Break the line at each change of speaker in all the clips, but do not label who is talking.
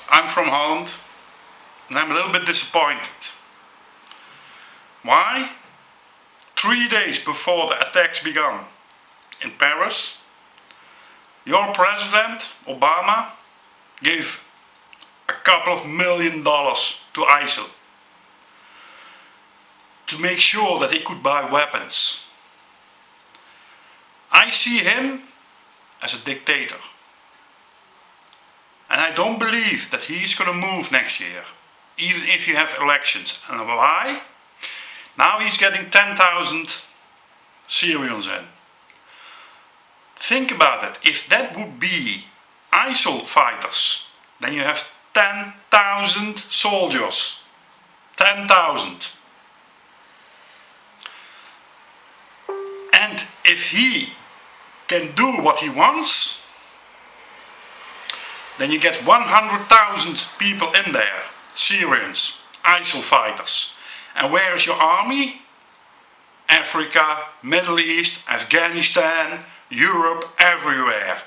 I'm from Holland and I'm a little bit disappointed. Why? 3 days before the attacks began in Paris, your president, Obama, gave a couple of $1 million to ISIL to make sure that he could buy weapons. I see him as a dictator. And I don't believe that he is going to move next year, even if you have elections. And why? Now he's getting 10,000 Syrians in. Think about it. If that would be ISIL fighters, then you have 10,000 soldiers. 10,000. And if he can do what he wants, then you get 100,000 people in there, Syrians, ISIL fighters. And where is your army? Africa, Middle East, Afghanistan, Europe, everywhere.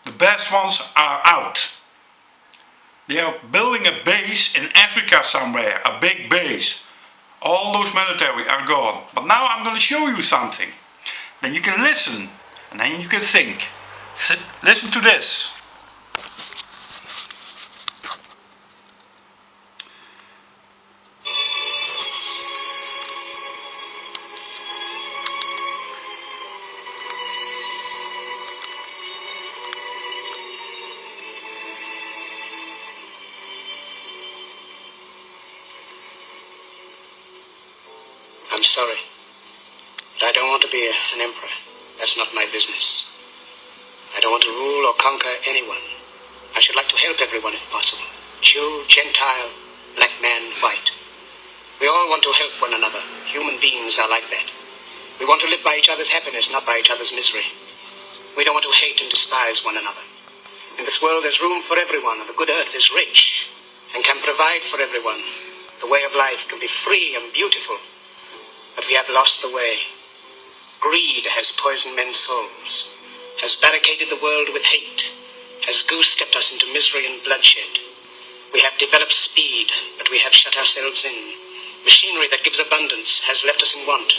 The best ones are out. They are building a base in Africa somewhere, a big base. All those military are gone. But now I'm going to show you something. Then you can listen, and then you can think. Listen to this.
I'm sorry, but I don't want to be an emperor. That's not my business. I don't want to rule or conquer anyone. I should like to help everyone if possible. Jew, Gentile, black man, white. We all want to help one another. Human beings are like that. We want to live by each other's happiness, not by each other's misery. We don't want to hate and despise one another. In this world there's room for everyone, and the good earth is rich and can provide for everyone. The way of life can be free and beautiful. But we have lost the way. Greed has poisoned men's souls, has barricaded the world with hate, has goose-stepped us into misery and bloodshed. We have developed speed, but we have shut ourselves in. Machinery that gives abundance has left us in want.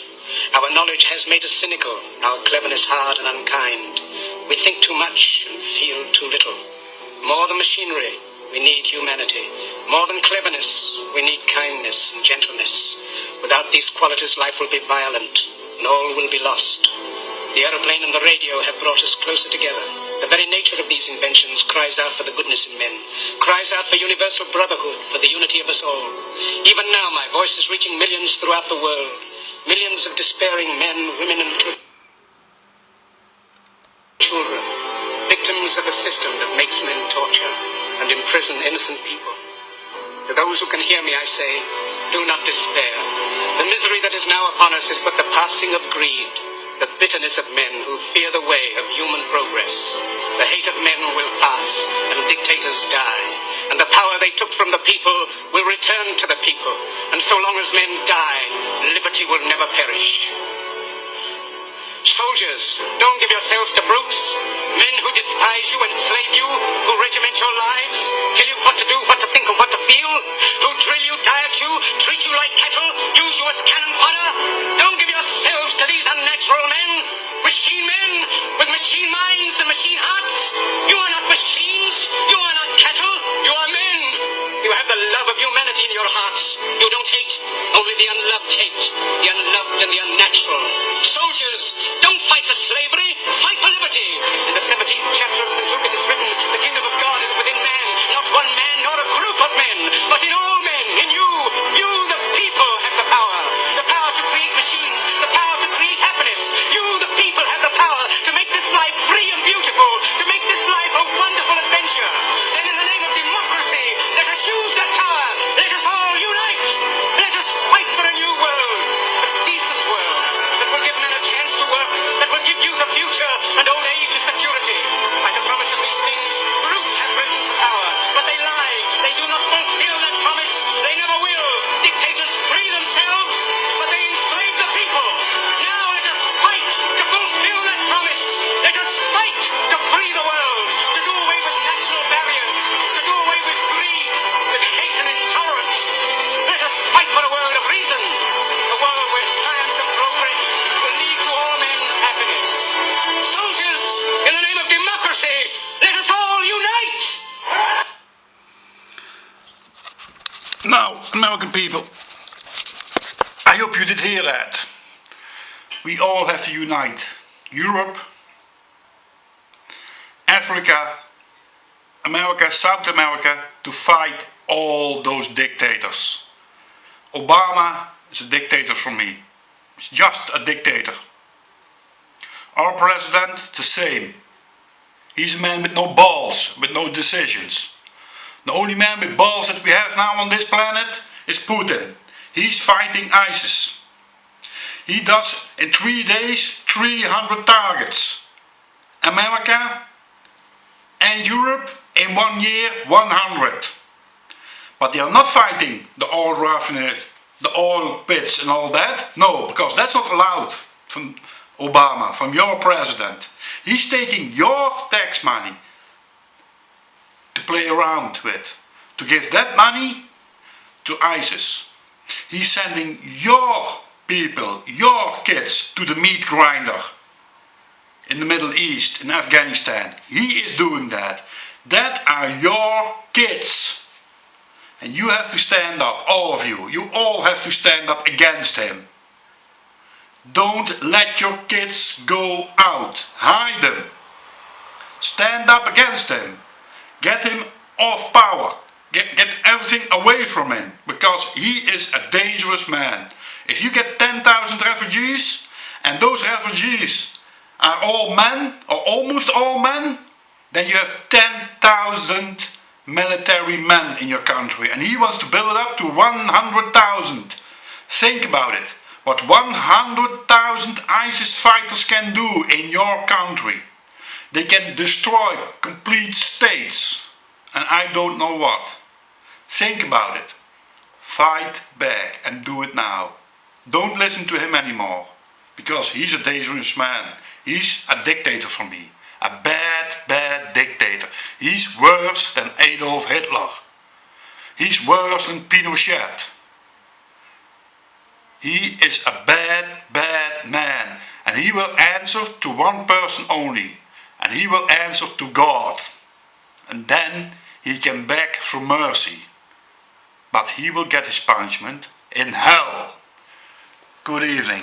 Our knowledge has made us cynical, our cleverness hard and unkind. We think too much and feel too little. More than machinery, we need humanity. More than cleverness, we need kindness and gentleness. Without these qualities, life will be violent, and all will be lost. The aeroplane and the radio have brought us closer together. The very nature of these inventions cries out for the goodness in men, cries out for universal brotherhood, for the unity of us all. Even now, my voice is reaching millions throughout the world, millions of despairing men, women, and children, victims of a system that makes men torture and imprison innocent people. To those who can hear me, I say, do not despair. The misery that is now upon us is but the passing of greed, the bitterness of men who fear the way of human progress. The hate of men will pass, and dictators die, and the power they took from the people will return to the people, and so long as men die, liberty will never perish. Soldiers, don't give yourselves to brutes, men who despise you, enslave you, who regiment your lives, tell you what to do, what to think, and what to feel, who drill you, diet you, treat you like cattle, use you as cannon fodder. Don't give yourselves to these unnatural men, machine men, with machine minds and machine hearts. You are not machines, you are not cattle, you are men. You have the love of humanity in your hearts. You don't hate, only the unloved hate, the unloved and the unnatural. Soldiers, don't fight for slavery, fight for liberty. In the 17th chapter of St. Luke it is written, the kingdom of God is within man, not one man nor a group of men, but in all men, in you. You, the people, have the power to create machines, the power to create happiness. You, the people, have the power to make this life free and beautiful, to make this life a wonderful adventure. Then in the name of democracy, let us use that power. Let us all unite. Let us fight for a new world, a decent world, that will give men a chance to work, that will give youth a future and old age a security.
Now, American people, I hope you did hear that. We all have to unite. Europe, Africa, America, South America, to fight all those dictators. Obama is a dictator for me. He's just a dictator. Our president, the same. He's a man with no balls, with no decisions. The only man with balls that we have now on this planet is Putin. He's fighting ISIS. He does in 3 days 300 targets. America and Europe in 1 year 100. But they are not fighting the oil refinery, the oil pits and all that. No, because that's not allowed from Obama, from your president. He's taking your tax money to play around with, to give that money to ISIS. He's sending your people, your kids, to the meat grinder in the Middle East, in Afghanistan. He is doing that. That are your kids. And you have to stand up, all of you. You all have to stand up against him. Don't let your kids go out. Hide them. Stand up against him. Get him off power. Get everything away from him. Because he is a dangerous man. If you get 10,000 refugees, and those refugees are all men, or almost all men, then you have 10,000 military men in your country. And he wants to build it up to 100,000. Think about it. What 100,000 ISIS fighters can do in your country. They can destroy complete states. And I don't know what. Think about it. Fight back and do it now. Don't listen to him anymore. Because he's a dangerous man. He's a dictator for me. A bad, bad dictator. He's worse than Adolf Hitler. He's worse than Pinochet. He is a bad, bad man. And he will answer to one person only. And he will answer to God. And then he can beg for mercy. But he will get his punishment in hell. Good evening.